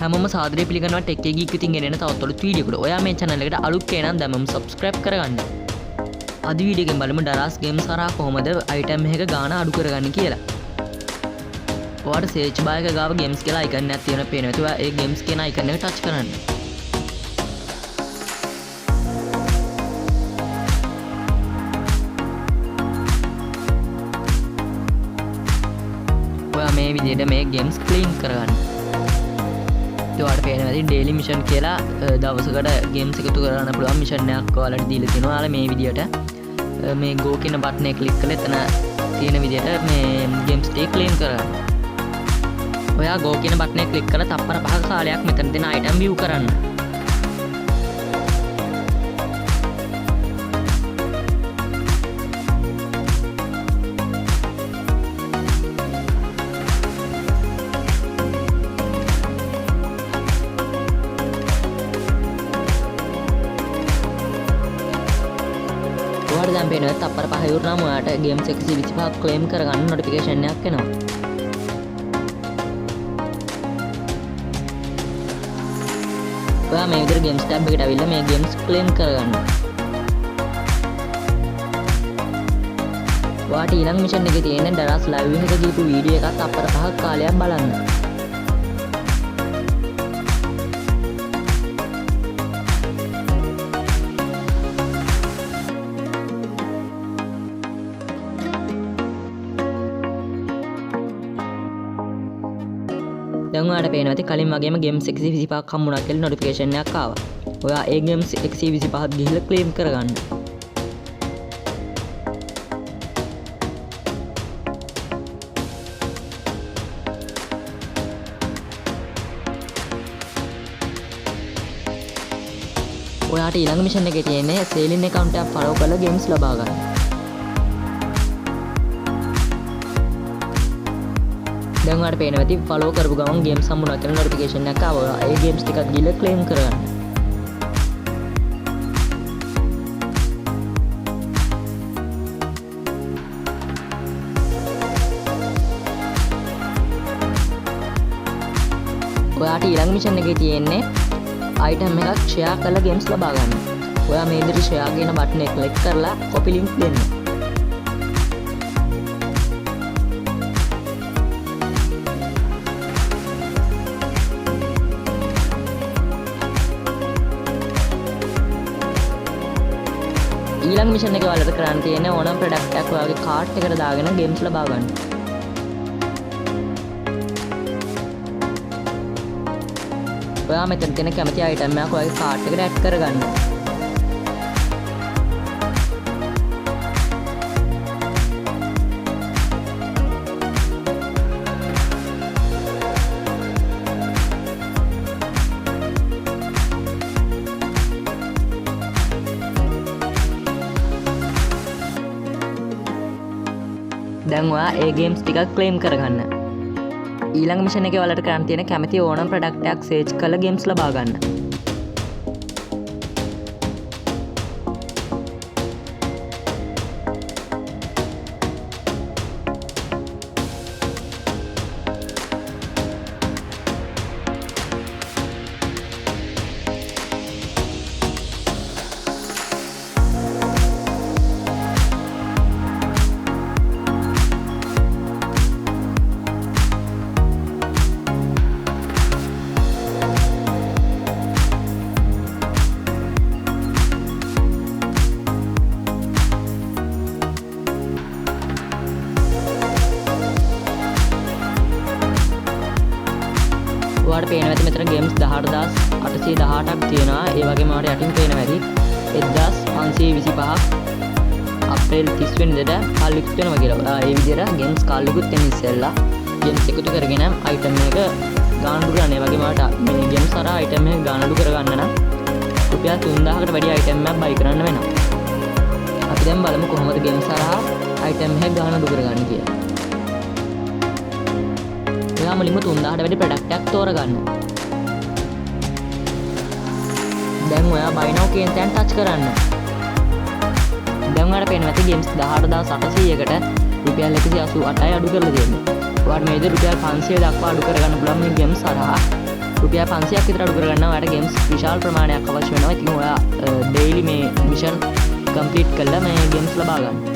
හැමෝම සාදරයෙන් පිළිගන්නවා ටෙක් එකේ ගීක් ඉතින් ගෙනෙන තවත් අලුත් වීඩියෝ එකකට. ඔයා මේ channel එකට අලුත් කෙනා නම් දැන්ම subscribe කරගන්න. අද වීඩියෝ එකෙන් බලමු ඩරාස් ගේම්ස් හරහා කොහොමද item එකක ගාණ අඩු කරගන්නේ කියලා. ඔයාට search bar එක ගාව games කියලා icon එකක් තියෙනවා පේනවා. ඒත් ඔයා ඒ games කියන icon එක touch කරන්න. ඔයා මේ විදිහට මේ games clean කරගන්න. ඔයාට පේනවා ඇති ඩේලි මිෂන් කියලා දවසකට ගේම්ස් එකතු කරන්න පුළුවන් මිෂන් එකක් ඔයාලට දීලා තියෙනවා. ඔයාලා මේ විදිහට මේ go කියන බටන් එක ක්ලික් කරලා එතන තියෙන විදිහට මේ ගේම්ස් ටික ක්ලීන් කරගන්න. ඔයා go කියන බටන් එක ක්ලික් කරලා තප්පර 5ක කාලයක් මෙතන තියෙන item view කරන්න. දැන් පේනවා තප්පර 5 ඉවරනම ඔයාට ගේම්ස් 125ක් ක්ලේම් කරගන්න නොටිෆිකේෂන් එකක් එනවා. ඔයා මේ විදිහට ගේම්ස් ටැබ් එකට ඇවිල්ලා මේ ගේම්ස් ක්ලේම් කරගන්න. ඔයාට ඊළඟ මිෂන් එකේ තියෙන ඩරාස් ලයිව් එක දීපු වීඩියෝ එකක් තප්පර 5ක් කාලයක් බලන්න. දැන් ඔයාලට පේනවා ඇති කලින් වගේම ගේම්ස් 125ක් හම්බුණා කියලා නොටිෆිකේෂන් එකක් ආවා. ඔයා ඒ ගේම්ස් 125ක් ගිහිල්ලා ක්ලේම් කරගන්න. ඔයාට ඊළඟ මිෂන් එකේ තියෙන්නේ සේලින් account එකක් ෆලෝ කරලා ගේම්ස් ලබා ගන්න. දැන් ඔයාලට පේනවා ඇති ෆලෝ කරපු ගමන් ගේම්ස් හම්බුණා කියලා නොටිෆිකේෂන් එකක් ආවා. ඒ ගේම්ස් ටිකක් ගිහලා ක්ලේම් කරගන්න. ඔයාට ඊළඟ මිෂන් එකේ තියෙන්නේ item එකක් share කරලා ගේම්ස් ලබා ගන්න. ඔයා මේ විදිහට share කියන බටන් එක ක්ලික් කරලා copy link දෙන්න. ඊළඟ මිෂන් එක වලට කරන්න තියෙන ඕනම ප්‍රොඩක්ට් එකක් ඔයාගේ කාර්ට් එකට දාගෙන ගේම්ස් ලබා ගන්න. ඔයා මෙතන තියෙන කැමති item එකක් ඔයාගේ කාර්ට් එකට ඇඩ් කරගන්න. දැන් ඔයා ඒ ගේම්ස් ටිකක් ක්ලේම් කරගන්න. ඊළඟ මිෂන් එකේ ඔයාලට කරන්න තියෙන කැමති ඕනම ප්‍රොඩක්ට් එකක් සර්ච් කරලා ගේම්ස් ලබා ගන්න. ඔයාලට පේනවා ඇති මෙතන ගේම්ස් 18818ක් තියෙනවා. ඒ වගේම ඔයාලට යටින් පේනවා ඇති 1525ක් අප්‍රේල් 30 වෙනිදාට කාලෙකුත් වෙනවා කියලා. ඔයා මේ විදිහට ගේම්ස් කාලෙකුත් වෙන ඉස්සෙල්ලා ගේම්ස් එකතු කරගෙන item එක ගාන අඩු කරන්න. ඒ වගේම ඔයාලට මේ ගේම්ස් හරහා item එක ගාන අඩු කරගන්න නම් රුපියල් 3000කට වැඩි item එකක් buy කරන්න වෙනවා. අපි දැන් බලමු කොහොමද ගේම්ස් හරහා item එක ගාන අඩු කරගන්නේ කියලා. ඔයා මුලින්ම 3000ට වැඩි ප්‍රොඩක්ට් එකක් තෝරගන්න. දැන් ඔයා buy now කියන තැන ටච් කරන්න. දැන් ඔයාලට පේනවා ඇති ගේම්ස් 18800කට රුපියල් 188යි අඩු කරලා තියෙන්නේ. ඔයාලට මේ විදිහට රුපියල් 500 දක්වා අඩු කරගන්න පුළුවන් මේ ගේම්ස් හරහා. රුපියල් රුපියල් 500ක් විතර අඩු කරගන්න ඔයාලට ගේම්ස් විශාල ප්‍රමාණයක් අවශ්‍ය වෙනවා. ඉතින් ඔයා ඩේලි මේ මිෂන් කම්ප්ලීට් කරලා මේ ගේම්ස් ලබා ගන්න.